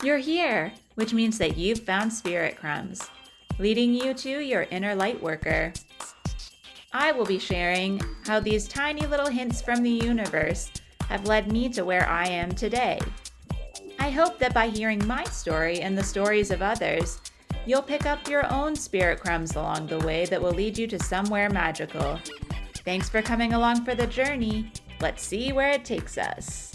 You're here, which means that you've found Spirit Crumbs, leading you to your inner light worker. I will be sharing how these tiny little hints from the universe have led me to where I am today. I hope that by hearing my story and the stories of others, you'll pick up your own spirit crumbs along the way that will lead you to somewhere magical. Thanks for coming along for the journey. Let's see where it takes us.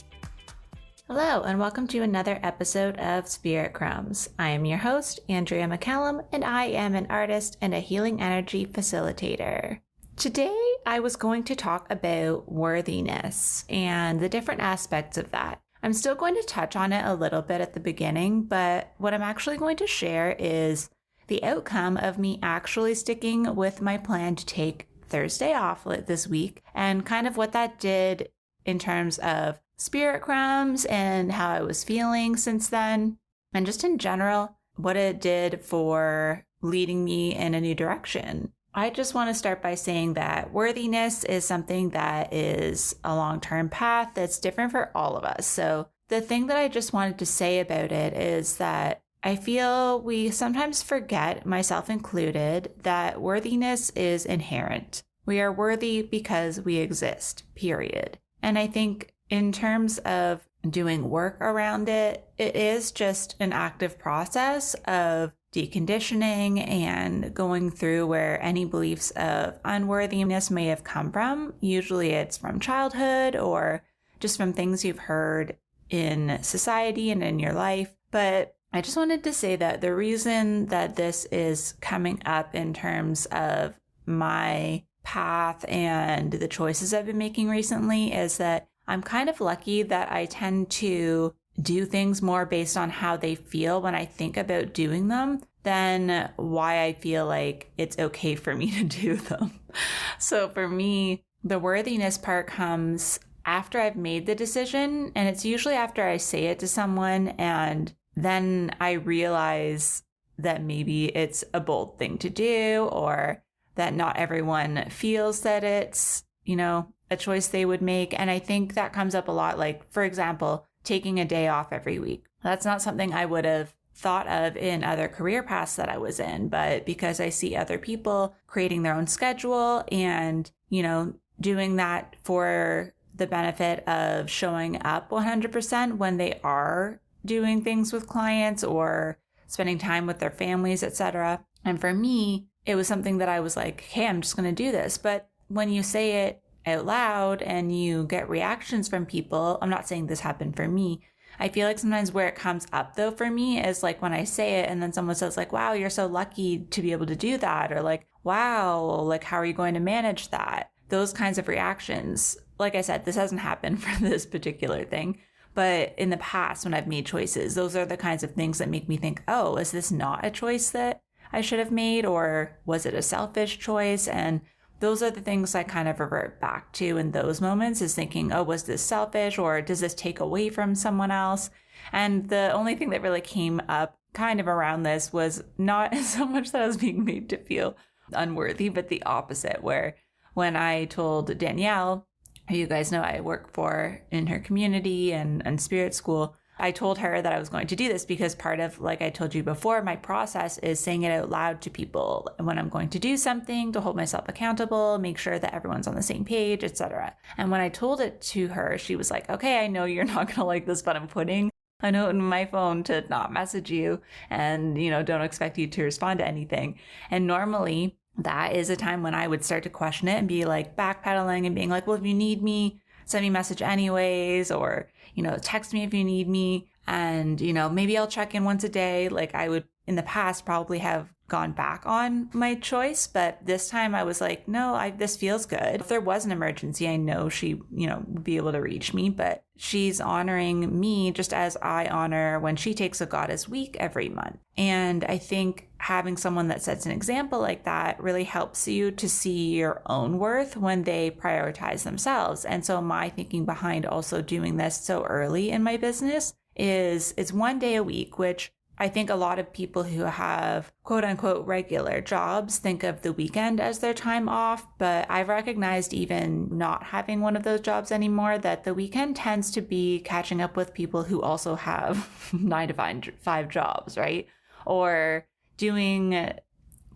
Hello, and welcome to another episode of Spirit Crumbs. I am your host, 𝗕𝗏𝗶𝗰, and I am an artist and a healing energy facilitator. Today, I was going to talk about worthiness and the different aspects of that. I'm still going to touch on it a little bit at the beginning, but what I'm actually going to share is the outcome of me actually sticking with my plan to take Thursday off this week and kind of what that did in terms of spirit crumbs and how I was feeling since then, and just in general, what it did for leading me in a new direction. I just want to start by saying that worthiness is something that is a long-term path that's different for all of us. So the thing that I just wanted to say about it is that I feel we sometimes forget, myself included, that worthiness is inherent. We are worthy because we exist, period. And I think in terms of doing work around it, it is just an active process of deconditioning and going through where any beliefs of unworthiness may have come from. Usually it's from childhood or just from things you've heard in society and in your life. But I just wanted to say that the reason that this is coming up in terms of my path and the choices I've been making recently is that I'm kind of lucky that I tend to do things more based on how they feel when I think about doing them than why I feel like it's okay for me to do them. So for me, the worthiness part comes after I've made the decision, and it's usually after I say it to someone and then I realize that maybe it's a bold thing to do or that not everyone feels that it's, a choice they would make. And I think that comes up a lot. Like, for example, taking a day off every week. That's not something I would have thought of in other career paths that I was in, but because I see other people creating their own schedule and, doing that for the benefit of showing up 100% when they are doing things with clients or spending time with their families, etc. And for me, it was something that I was like, hey, I'm just going to do this. But when you say it out loud and you get reactions from people, I'm not saying this happened for me. I feel like sometimes where it comes up though for me is like when I say it and then someone says like, wow, you're so lucky to be able to do that. Or like, wow, like how are you going to manage that? Those kinds of reactions. Like I said, this hasn't happened for this particular thing. But in the past when I've made choices, those are the kinds of things that make me think, oh, is this not a choice that I should have made? Or was it a selfish choice? And those are the things I kind of revert back to in those moments is thinking, oh, was this selfish or does this take away from someone else? And the only thing that really came up kind of around this was not so much that I was being made to feel unworthy, but the opposite, where when I told Danielle, who you guys know I work for in her community and spirit school, I told her that I was going to do this because part of, like I told you before, my process is saying it out loud to people when I'm going to do something to hold myself accountable, make sure that everyone's on the same page, etc. And when I told it to her, she was like, okay, I know you're not going to like this, but I'm putting a note in my phone to not message you and, don't expect you to respond to anything. And normally that is a time when I would start to question it and be like backpedaling and being like, well, if you need me, send me a message anyways, or, text me if you need me. And, maybe I'll check in once a day. Like I would in the past probably have gone back on my choice. But this time I was like, no, this feels good. If there was an emergency, I know she, would be able to reach me, but she's honoring me just as I honor when she takes a goddess week every month. And I think having someone that sets an example like that really helps you to see your own worth when they prioritize themselves. And so my thinking behind also doing this so early in my business is it's one day a week, which I think a lot of people who have quote unquote regular jobs think of the weekend as their time off, but I've recognized even not having one of those jobs anymore that the weekend tends to be catching up with people who also have 9 to 5 jobs, right? Or doing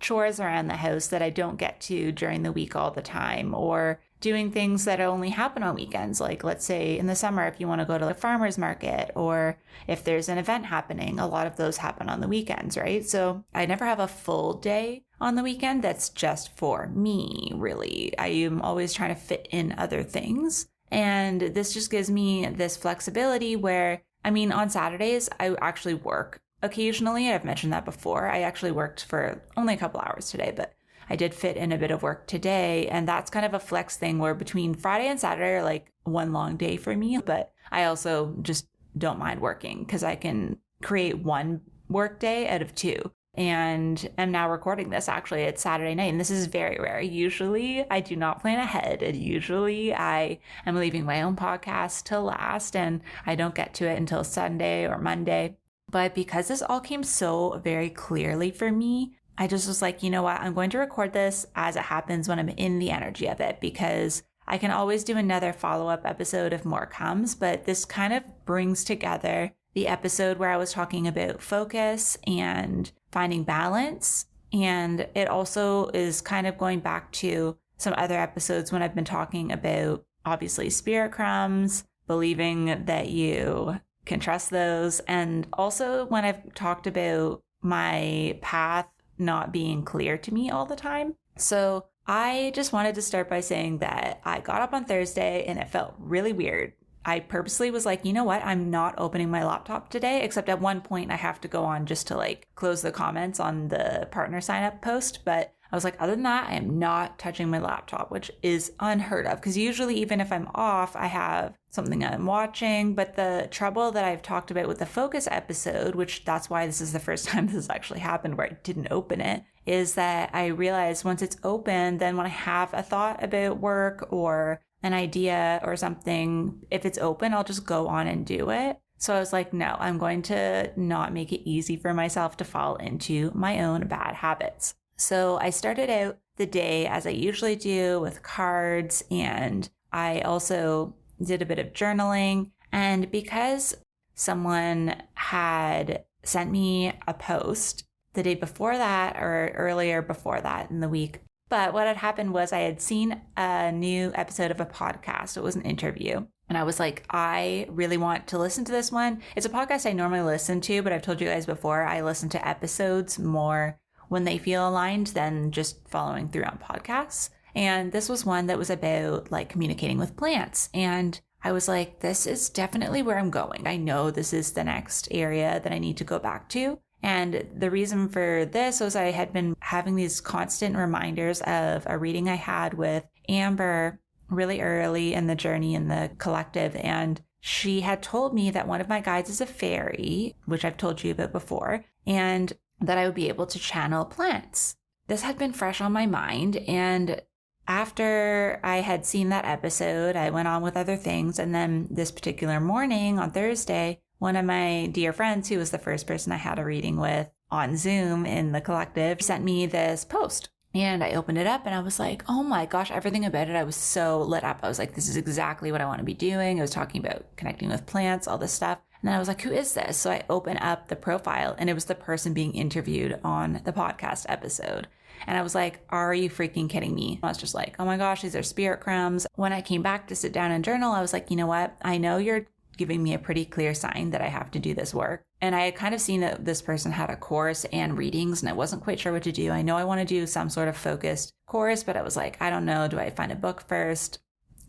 chores around the house that I don't get to during the week all the time, or doing things that only happen on weekends. Like, let's say in the summer, if you want to go to a farmer's market, or if there's an event happening, a lot of those happen on the weekends, right? So I never have a full day on the weekend that's just for me, really. I am always trying to fit in other things. And this just gives me this flexibility where, I mean, on Saturdays, I actually work occasionally. I've mentioned that before. I actually worked for only a couple hours today, but I did fit in a bit of work today. And that's kind of a flex thing where between Friday and Saturday are like one long day for me. But I also just don't mind working because I can create one work day out of 2. And I'm now recording this. Actually, it's Saturday night, and this is very rare. Usually I do not plan ahead, and usually I am leaving my own podcast till last, and I don't get to it until Sunday or Monday. But because this all came so very clearly for me, I just was like, you know what? I'm going to record this as it happens when I'm in the energy of it, because I can always do another follow-up episode if more comes. But this kind of brings together the episode where I was talking about focus and finding balance. And it also is kind of going back to some other episodes when I've been talking about, obviously, spirit crumbs, believing that you can trust those. And also when I've talked about my path not being clear to me all the time. So I just wanted to start by saying that I got up on Thursday and it felt really weird. I purposely was like, you know what? I'm not opening my laptop today, except at one point I have to go on just to like close the comments on the partner sign up post. But I was like, other than that, I am not touching my laptop, which is unheard of, because usually even if I'm off, I have something I'm watching. But the trouble that I've talked about with the focus episode, which that's why this is the first time this has actually happened where I didn't open it, is that I realized once it's open, then when I have a thought about work or an idea or something, if it's open, I'll just go on and do it. So I was like, no, I'm going to not make it easy for myself to fall into my own bad habits. So I started out the day as I usually do with cards, and I also did a bit of journaling. And because someone had sent me a post the day before that or earlier before that in the week, but what had happened was I had seen a new episode of a podcast. It was an interview. And I was like, I really want to listen to this one. It's a podcast I normally listen to, but I've told you guys before, I listen to episodes more when they feel aligned than just following through on podcasts. And this was one that was about like communicating with plants. And I was like, this is definitely where I'm going. I know this is the next area that I need to go back to. And the reason for this was I had been having these constant reminders of a reading I had with Amber really early in the journey in the collective. And she had told me that one of my guides is a fairy, which I've told you about before, and that I would be able to channel plants. This had been fresh on my mind. And after I had seen that episode, I went on with other things. And then this particular morning on Thursday, one of my dear friends, who was the first person I had a reading with on Zoom in the collective, sent me this post. And I opened it up and I was like, oh my gosh, everything about it. I was so lit up. I was like, this is exactly what I want to be doing. I was talking about connecting with plants, all this stuff. And then I was like, who is this? So I opened up the profile and it was the person being interviewed on the podcast episode. And I was like, are you freaking kidding me? I was just like, oh my gosh, these are spirit crumbs. When I came back to sit down and journal, I was like, you know what? I know you're giving me a pretty clear sign that I have to do this work. And I had kind of seen that this person had a course and readings, and I wasn't quite sure what to do. I know I want to do some sort of focused course, but I was like, I don't know. Do I find a book first?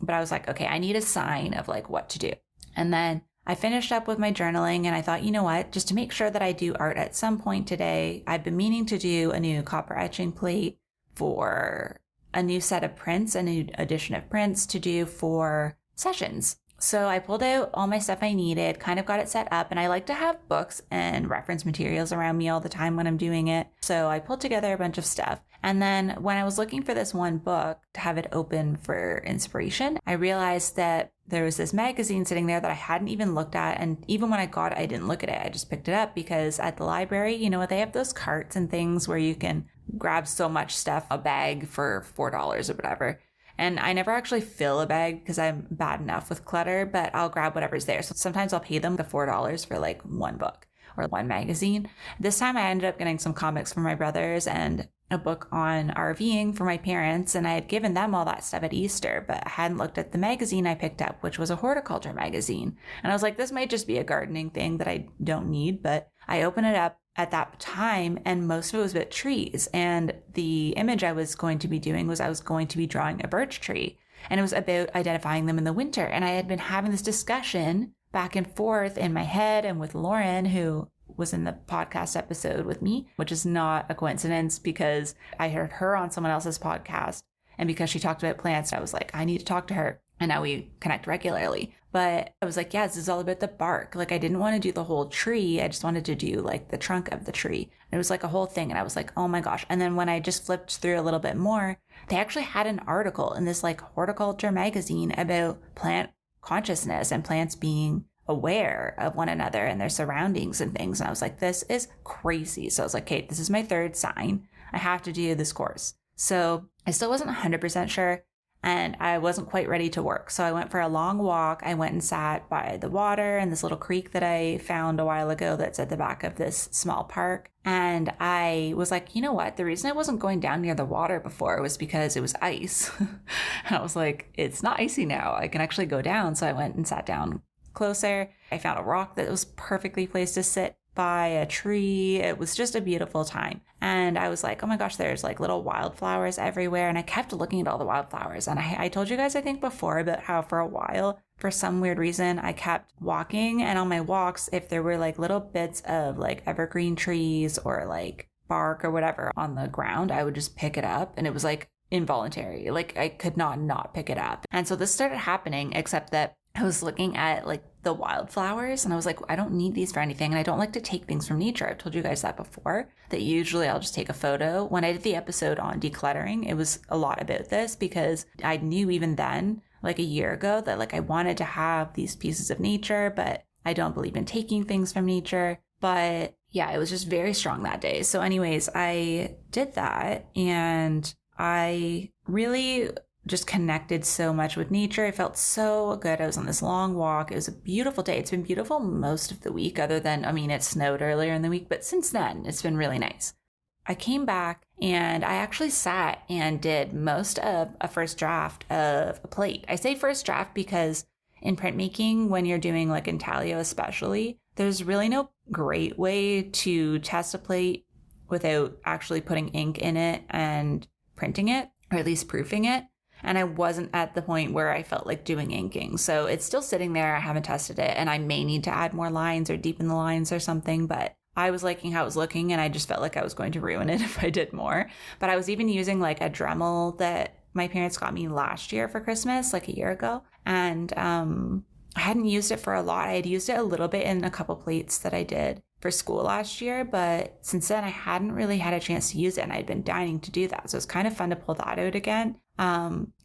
But I was like, okay, I need a sign of like what to do. And then I finished up with my journaling and I thought, you know what, just to make sure that I do art at some point today, I've been meaning to do a new copper etching plate for a new set of prints, a new edition of prints to do for sessions. So I pulled out all my stuff I needed, kind of got it set up, and I like to have books and reference materials around me all the time when I'm doing it. So I pulled together a bunch of stuff. And then when I was looking for this one book to have it open for inspiration, I realized that there was this magazine sitting there that I hadn't even looked at. And even when I got it, I didn't look at it. I just picked it up because at the library, you know, they have those carts and things where you can grab so much stuff, a bag for $4 or whatever. And I never actually fill a bag because I'm bad enough with clutter, but I'll grab whatever's there. So sometimes I'll pay them the $4 for like one book or one magazine. This time I ended up getting some comics for my brothers and a book on RVing for my parents. And I had given them all that stuff at Easter, but I hadn't looked at the magazine I picked up, which was a horticulture magazine. And I was like, this might just be a gardening thing that I don't need, but I opened it up at that time, and most of it was about trees. And the image I was going to be doing was I was going to be drawing a birch tree, and it was about identifying them in the winter. And I had been having this discussion back and forth in my head and with Lauren, who was in the podcast episode with me, which is not a coincidence because I heard her on someone else's podcast. And because she talked about plants, I was like, I need to talk to her. And now we connect regularly. But I was like, yeah, this is all about the bark. Like, I didn't want to do the whole tree. I just wanted to do like the trunk of the tree. And it was like a whole thing. And I was like, oh my gosh. And then when I just flipped through a little bit more, they actually had an article in this like horticulture magazine about plant consciousness and plants being aware of one another and their surroundings and things. And I was like, this is crazy. So I was like, okay, this is my third sign. I have to do this course. So I still wasn't 100% sure. And I wasn't quite ready to work. So I went for a long walk. I went and sat by the water in this little creek that I found a while ago that's at the back of this small park. And I was like, you know what? The reason I wasn't going down near the water before was because it was ice. And I was like, it's not icy now. I can actually go down. So I went and sat down closer. I found a rock that was perfectly placed to sit by, a tree. It was just a beautiful time. And I was like, oh my gosh, there's like little wildflowers everywhere. And I kept looking at all the wildflowers. And I told you guys, I think before, about how for a while, for some weird reason, I kept walking. And on my walks, if there were like little bits of like evergreen trees or like bark or whatever on the ground, I would just pick it up. And it was like involuntary. Like I could not pick it up. And so this started happening, except that I was looking at like the wildflowers and I was like, I don't need these for anything. And I don't like to take things from nature. I've told you guys that before, that usually I'll just take a photo. When I did the episode on decluttering, it was a lot about this because I knew even then, like a year ago, that like I wanted to have these pieces of nature, but I don't believe in taking things from nature. But yeah, it was just very strong that day. So anyways, I did that and I really just connected so much with nature. I felt so good. I was on this long walk. It was a beautiful day. It's been beautiful most of the week, other than, I mean, it snowed earlier in the week, but since then it's been really nice. I came back and I actually sat and did most of a first draft of a plate. I say first draft because in printmaking, when you're doing like intaglio especially, there's really no great way to test a plate without actually putting ink in it and printing it, or at least proofing it. And I wasn't at the point where I felt like doing inking. So it's still sitting there. I haven't tested it and I may need to add more lines or deepen the lines or something, but I was liking how it was looking and I just felt like I was going to ruin it if I did more. But I was even using like a Dremel that my parents got me last year for Christmas, like a year ago. And I hadn't used it for a lot. I had used it a little bit in a couple plates that I did for school last year, but since then I hadn't really had a chance to use it and I'd been dying to do that. So it's kind of fun to pull that out again.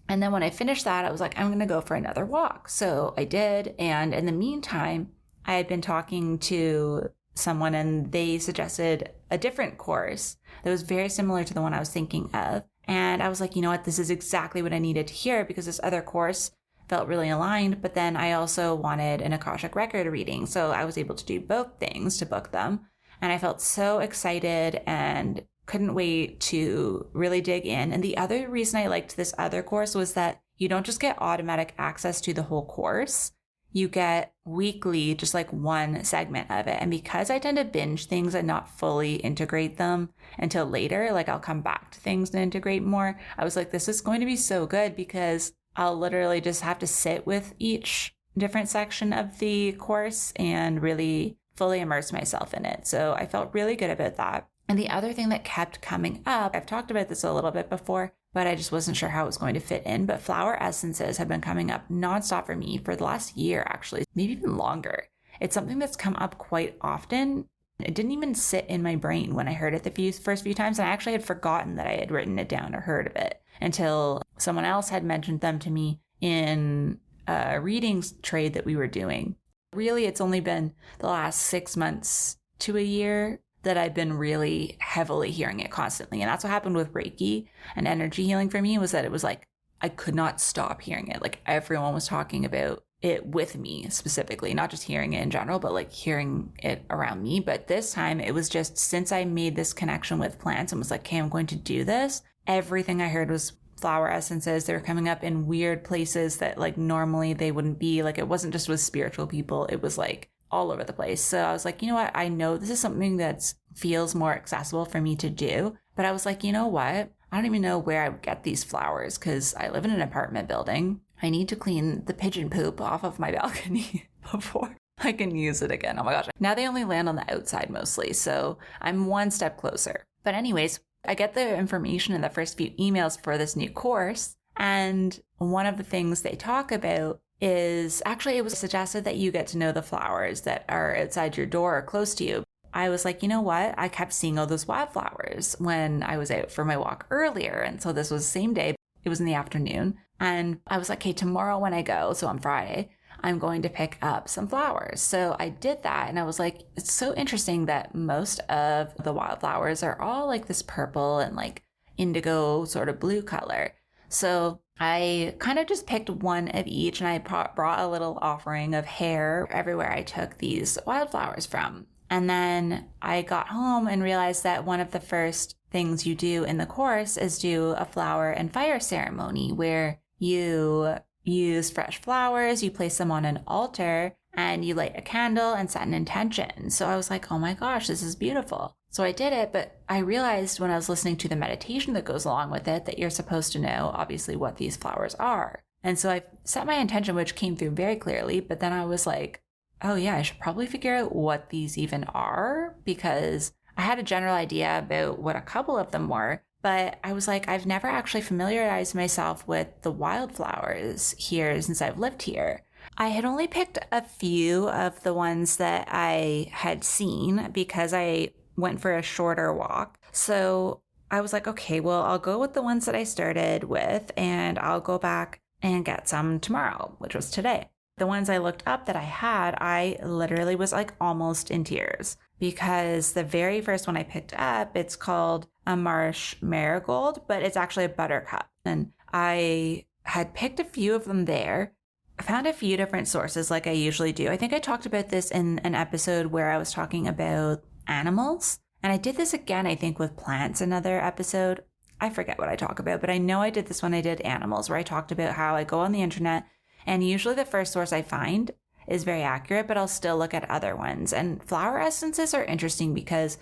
And then when I finished that, I was like, I'm going to go for another walk. So I did. And in the meantime, I had been talking to someone and they suggested a different course that was very similar to the one I was thinking of. And I was like, you know what, this is exactly what I needed to hear because this other course felt really aligned. But then I also wanted an Akashic record reading. So I was able to do both things to book them. And I felt so excited and couldn't wait to really dig in. And the other reason I liked this other course was that you don't just get automatic access to the whole course. You get weekly, just like one segment of it. And because I tend to binge things and not fully integrate them until later, like I'll come back to things and integrate more. I was like, this is going to be so good because I'll literally just have to sit with each different section of the course and really fully immerse myself in it. So I felt really good about that. And the other thing that kept coming up, I've talked about this a little bit before, but I just wasn't sure how it was going to fit in. But flower essences have been coming up nonstop for me for the last year, actually, maybe even longer. It's something that's come up quite often. It didn't even sit in my brain when I heard it the first few times, and I actually had forgotten that I had written it down or heard of it until someone else had mentioned them to me in a readings trade that we were doing. Really, it's only been the last 6 months to a year that I've been really heavily hearing it constantly. And that's what happened with Reiki and energy healing for me, was that it was like I could not stop hearing it. Like everyone was talking about it with me specifically, not just hearing it in general, but like hearing it around me. But this time it was just, since I made this connection with plants and was like, okay, I'm going to do this, everything I heard was flower essences. They were coming up in weird places that like normally they wouldn't be. Like it wasn't just with spiritual people, it was like all over the place. So I was like, you know what? I know this is something that feels more accessible for me to do. But I was like, you know what? I don't even know where I would get these flowers because I live in an apartment building. I need to clean the pigeon poop off of my balcony before I can use it again. Oh my gosh. Now they only land on the outside mostly. So I'm one step closer. But anyways, I get the information in the first few emails for this new course. And one of the things they talk about is, actually it was suggested that you get to know the flowers that are outside your door or close to you. I was like, you know what? I kept seeing all those wildflowers when I was out for my walk earlier. And so this was the same day. It was in the afternoon. And I was like, okay, tomorrow when I go, so on Friday, I'm going to pick up some flowers. So I did that. And I was like, it's so interesting that most of the wildflowers are all like this purple and like indigo sort of blue color. So I kind of just picked one of each, and I brought a little offering of hair everywhere I took these wildflowers from. And then I got home and realized that one of the first things you do in the course is do a flower and fire ceremony where you use fresh flowers, you place them on an altar, and you light a candle and set an intention. So I was like, oh my gosh, this is beautiful. So I did it, but I realized when I was listening to the meditation that goes along with it that you're supposed to know, obviously, what these flowers are. And so I set my intention, which came through very clearly, but then I was like, oh yeah, I should probably figure out what these even are, because I had a general idea about what a couple of them were, but I was like, I've never actually familiarized myself with the wildflowers here since I've lived here. I had only picked a few of the ones that I had seen because I went for a shorter walk. So I was like, okay, well, I'll go with the ones that I started with, and I'll go back and get some tomorrow, which was today. The ones I looked up that I had, I literally was like almost in tears, because the very first one I picked up, it's called a marsh marigold, but it's actually a buttercup. And I had picked a few of them there. I found a few different sources like I usually do. I think I talked about this in an episode where I was talking about animals. And I did this again, I think, with plants, another episode. I forget what I talk about, but I know I did this when I did animals, where I talked about how I go on the internet and usually the first source I find is very accurate, but I'll still look at other ones. And flower essences are interesting because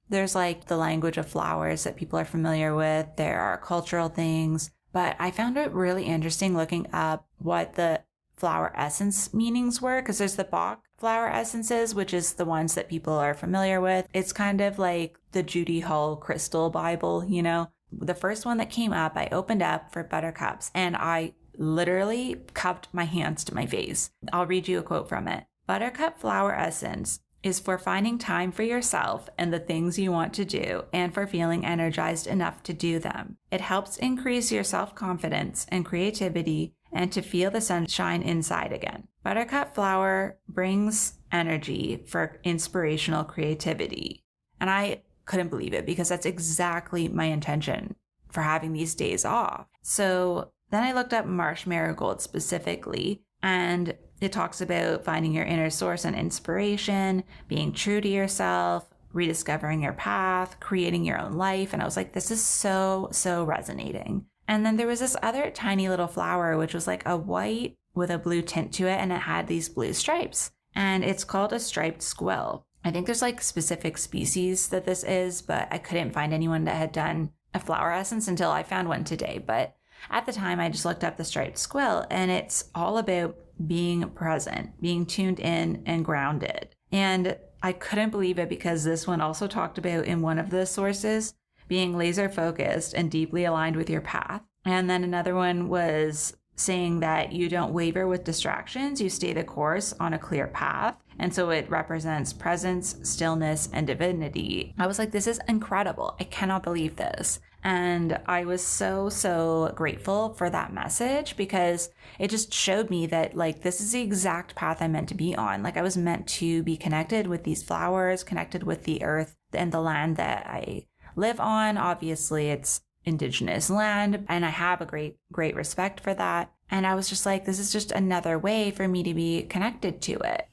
there's like the language of flowers that people are familiar with. There are cultural things, but I found it really interesting looking up what the flower essence meanings were, because there's the Bach flower essences, which is the ones that people are familiar with. It's kind of like the Judy Hull crystal Bible, you know? The first one that came up, I opened up for buttercups, and I literally cupped my hands to my face. I'll read you a quote from it. Buttercup flower essence is for finding time for yourself and the things you want to do, and for feeling energized enough to do them. It helps increase your self-confidence and creativity, and to feel the sunshine inside again. Buttercup flower brings energy for inspirational creativity. And I couldn't believe it, because that's exactly my intention for having these days off. So then I looked up marsh marigold specifically, and it talks about finding your inner source and inspiration, being true to yourself, rediscovering your path, creating your own life. And I was like, this is so resonating. And then there was this other tiny little flower, which was like a white with a blue tint to it, and it had these blue stripes. And it's called a striped squill. I think there's like specific species that this is, but I couldn't find anyone that had done a flower essence until I found one today. But at the time, I just looked up the striped squill, and it's all about being present, being tuned in and grounded. And I couldn't believe it, because this one also talked about in one of the sources being laser focused and deeply aligned with your path. And then another one was saying that you don't waver with distractions, you stay the course on a clear path. And so it represents presence, stillness, and divinity. I was like, this is incredible. I cannot believe this. And I was so grateful for that message, because it just showed me that like, this is the exact path I'm meant to be on. Like, I was meant to be connected with these flowers, connected with the earth and the land that I live on. Obviously, it's Indigenous land, and I have a great respect for that. And I was just like, this is just another way for me to be connected to it.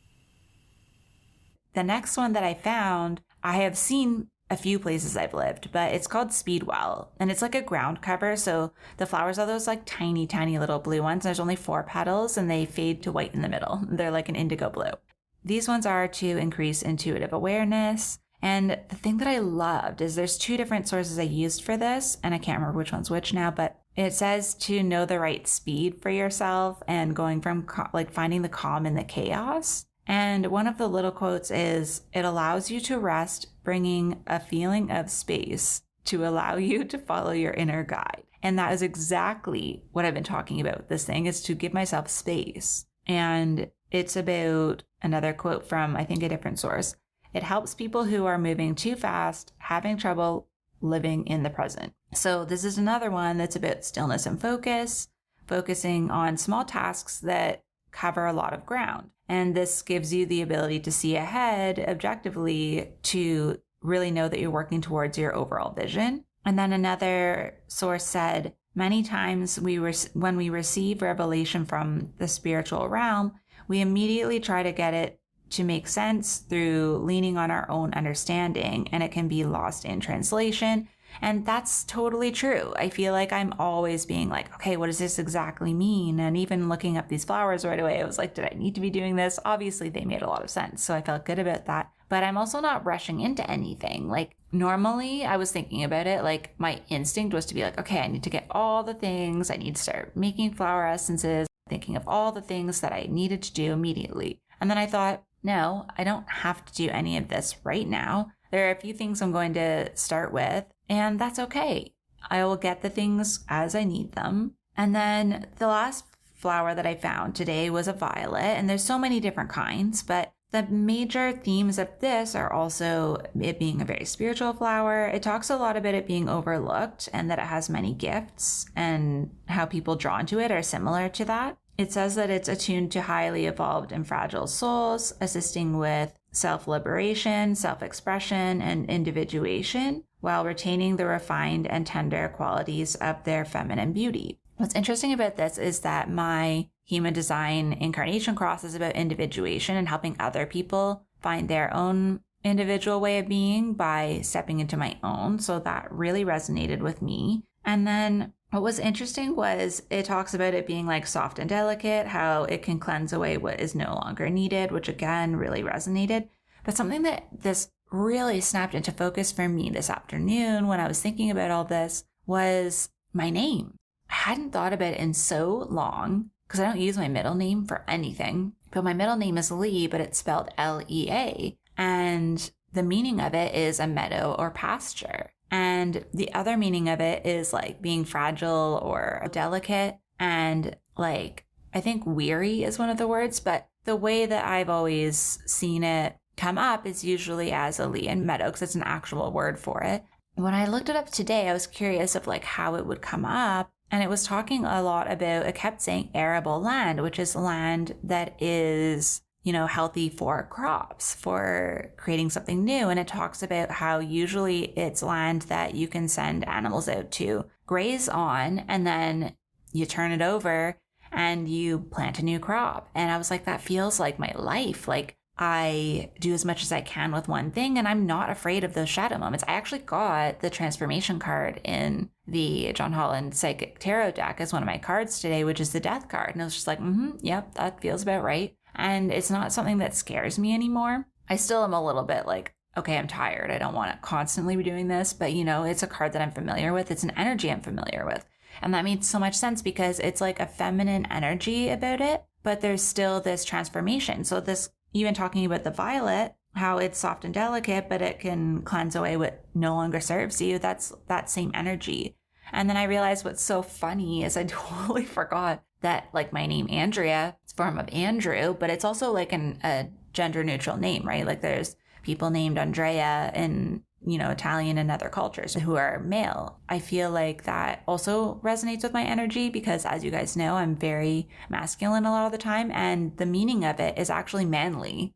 The next one that I found, I have seen a few places I've lived, but it's called speedwell, and it's like a ground cover. So the flowers are those like tiny little blue ones. There's only 4 petals and they fade to white in the middle. They're like an indigo blue. These ones are to increase intuitive awareness. And the thing that I loved is there's 2 different sources I used for this, and I can't remember which one's which now, but it says to know the right speed for yourself and going from like finding the calm in the chaos. And one of the little quotes is, it allows you to rest, bringing a feeling of space to allow you to follow your inner guide. And that is exactly what I've been talking about with this thing, is to give myself space. And it's about another quote from, I think, a different source. It helps people who are moving too fast, having trouble living in the present. So this is another one that's about stillness and focus, focusing on small tasks that cover a lot of ground. And this gives you the ability to see ahead objectively, to really know that you're working towards your overall vision. And then another source said, many times when we receive revelation from the spiritual realm, we immediately try to get it to make sense through leaning on our own understanding, and it can be lost in translation. And that's totally true. I feel like I'm always being like, okay, what does this exactly mean? And even looking up these flowers right away, I was like, did I need to be doing this? Obviously, they made a lot of sense. So I felt good about that. But I'm also not rushing into anything. Like, normally I was thinking about it, like my instinct was to be like, okay, I need to get all the things. I need to start making flower essences, thinking of all the things that I needed to do immediately. And then I thought, no, I don't have to do any of this right now. There are a few things I'm going to start with, and that's okay. I will get the things as I need them. And then the last flower that I found today was a violet, and there's so many different kinds, but the major themes of this are also it being a very spiritual flower. It talks a lot about it being overlooked and that it has many gifts, and how people drawn to it are similar to that. It says that it's attuned to highly evolved and fragile souls, assisting with self-liberation, self-expression, and individuation, while retaining the refined and tender qualities of their feminine beauty. What's interesting about this is that my human design incarnation cross is about individuation and helping other people find their own individual way of being by stepping into my own. So that really resonated with me. And then what was interesting was it talks about it being like soft and delicate, how it can cleanse away what is no longer needed, which again really resonated. But something that this really snapped into focus for me this afternoon when I was thinking about all this was my name. I hadn't thought about it in so long because I don't use my middle name for anything. But my middle name is Lee, but it's spelled L-E-A. And the meaning of it is a meadow or pasture. And the other meaning of it is like being fragile or delicate. And like, I think weary is one of the words, but the way that I've always seen it come up is usually as a Lee and meadow, because it's an actual word for it. When I looked it up today, I was curious of like how it would come up. And it was talking a lot about, it kept saying arable land, which is land that is, healthy for crops, for creating something new. And it talks about how usually it's land that you can send animals out to graze on, and then you turn it over and you plant a new crop. And I was like, that feels like my life. Like, I do as much as I can with one thing, and I'm not afraid of those shadow moments. I actually got the transformation card in the John Holland Psychic Tarot deck as one of my cards today, which is the death card. And I was just like, yep, that feels about right. And it's not something that scares me anymore. I still am a little bit like, okay, I'm tired. I don't want to constantly be doing this, but it's a card that I'm familiar with. It's an energy I'm familiar with. And that made so much sense because it's like a feminine energy about it, but there's still this transformation. So this, even talking about the violet, how it's soft and delicate, but it can cleanse away what no longer serves you. That's that same energy. And then I realized what's so funny is I totally forgot that like my name Andrea, it's a form of Andrew, but it's also like a gender neutral name, right? Like there's people named Andrea in, Italian and other cultures who are male. I feel like that also resonates with my energy because, as you guys know, I'm very masculine a lot of the time. And the meaning of it is actually manly.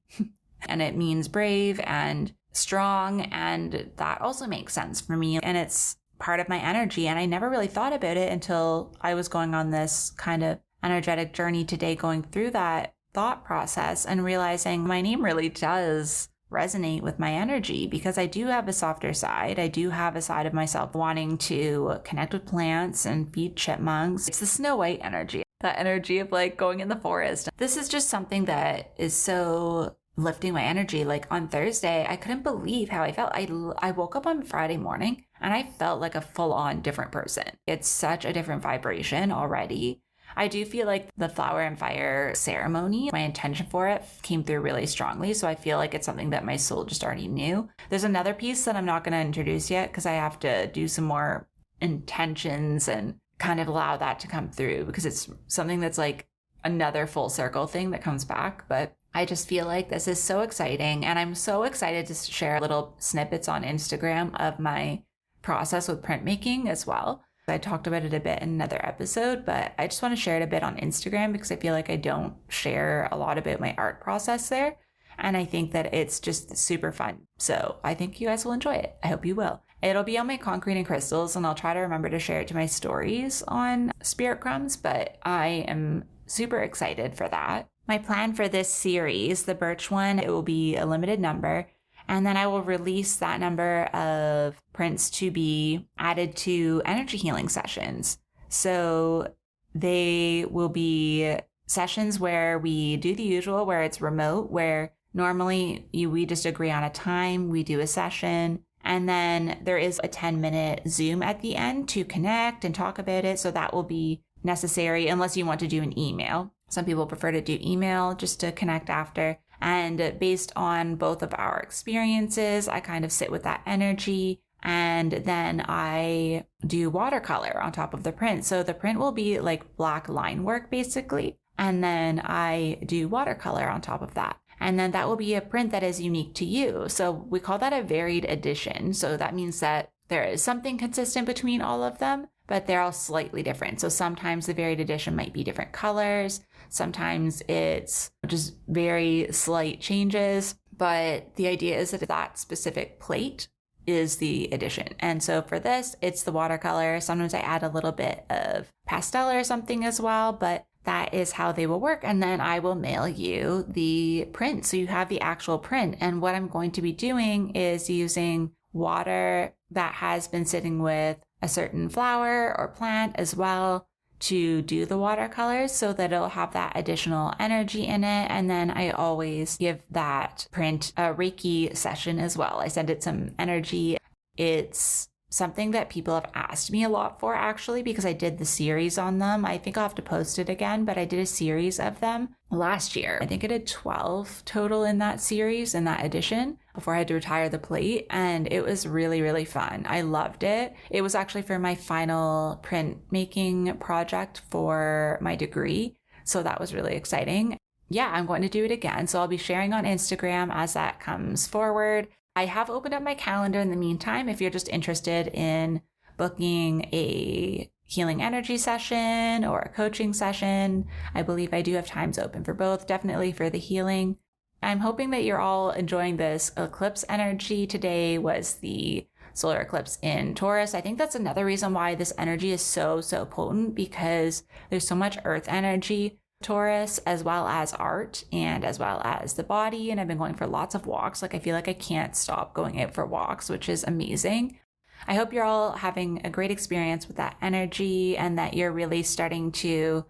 And it means brave and strong. And that also makes sense for me. And it's part of my energy. And I never really thought about it until I was going on this kind of energetic journey today, going through that thought process and realizing my name really does resonate with my energy because I do have a softer side. I do have a side of myself wanting to connect with plants and feed chipmunks. It's the Snow White energy, that energy of like going in the forest. This is just something that is so lifting my energy. Like on Thursday, I couldn't believe how I felt. I woke up on Friday morning and I felt like a full-on different person. It's such a different vibration already. I do feel like the Flower and Fire ceremony, my intention for it came through really strongly. So I feel like it's something that my soul just already knew. There's another piece that I'm not going to introduce yet because I have to do some more intentions and kind of allow that to come through because it's something that's like another full circle thing that comes back. But I just feel like this is so exciting. And I'm so excited to share little snippets on Instagram of my process with printmaking as well. I talked about it a bit in another episode, but I just want to share it a bit on Instagram because I feel like I don't share a lot about my art process there. And I think that it's just super fun. So I think you guys will enjoy it. I hope you will. It'll be on my concrete and crystals, and I'll try to remember to share it to my stories on Spirit Crumbs, but I am super excited for that. My plan for this series, the birch one, it will be a limited number. And then I will release that number of prints to be added to energy healing sessions. So they will be sessions where we do the usual, where it's remote, where normally we just agree on a time, we do a session, and then there is a 10-minute Zoom at the end to connect and talk about it. So that will be necessary unless you want to do an email. Some people prefer to do email just to connect after. And based on both of our experiences, I kind of sit with that energy and then I do watercolor on top of the print. So the print will be like black line work basically. And then I do watercolor on top of that. And then that will be a print that is unique to you. So we call that a varied edition. So that means that there is something consistent between all of them, but they're all slightly different. So sometimes the varied edition might be different colors. Sometimes it's just very slight changes, but the idea is that that specific plate is the edition. And so for this, it's the watercolor. Sometimes I add a little bit of pastel or something as well, but that is how they will work. And then I will mail you the print. So you have the actual print. And what I'm going to be doing is using water that has been sitting with a certain flower or plant as well to do the watercolors so that it'll have that additional energy in it. And then I always give that print a Reiki session as well. I send it some energy. It's something that people have asked me a lot for actually because I did the series on them. I think I'll have to post it again, but I did a series of them last year. I think I did 12 total in that series, in that edition, before I had to retire the plate. And it was really, really fun. I loved it. It was actually for my final printmaking project for my degree. So that was really exciting. Yeah, I'm going to do it again. So I'll be sharing on Instagram as that comes forward. I have opened up my calendar in the meantime. If you're just interested in booking a healing energy session or a coaching session, I believe I do have times open for both, definitely for the healing. I'm hoping that you're all enjoying this eclipse energy. Today was the solar eclipse in Taurus. I think that's another reason why this energy is so potent because there's so much earth energy. Taurus, as well as art and as well as the body. And I've been going for lots of walks. Like I feel like I can't stop going out for walks, which is amazing. I hope you're all having a great experience with that energy and that you're really starting to,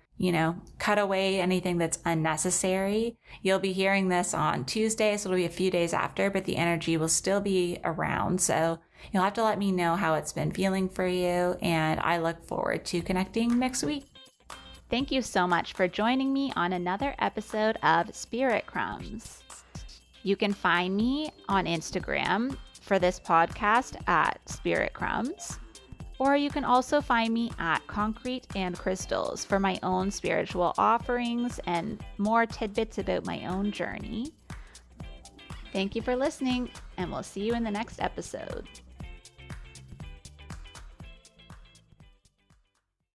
cut away anything that's unnecessary. You'll be hearing this on Tuesday, so it'll be a few days after, but the energy will still be around. So you'll have to let me know how it's been feeling for you. And I look forward to connecting next week. Thank you so much for joining me on another episode of Spirit Crumbs. You can find me on Instagram for this podcast at Spirit Crumbs, or you can also find me at Concrete and Crystals for my own spiritual offerings and more tidbits about my own journey. Thank you for listening, and we'll see you in the next episode.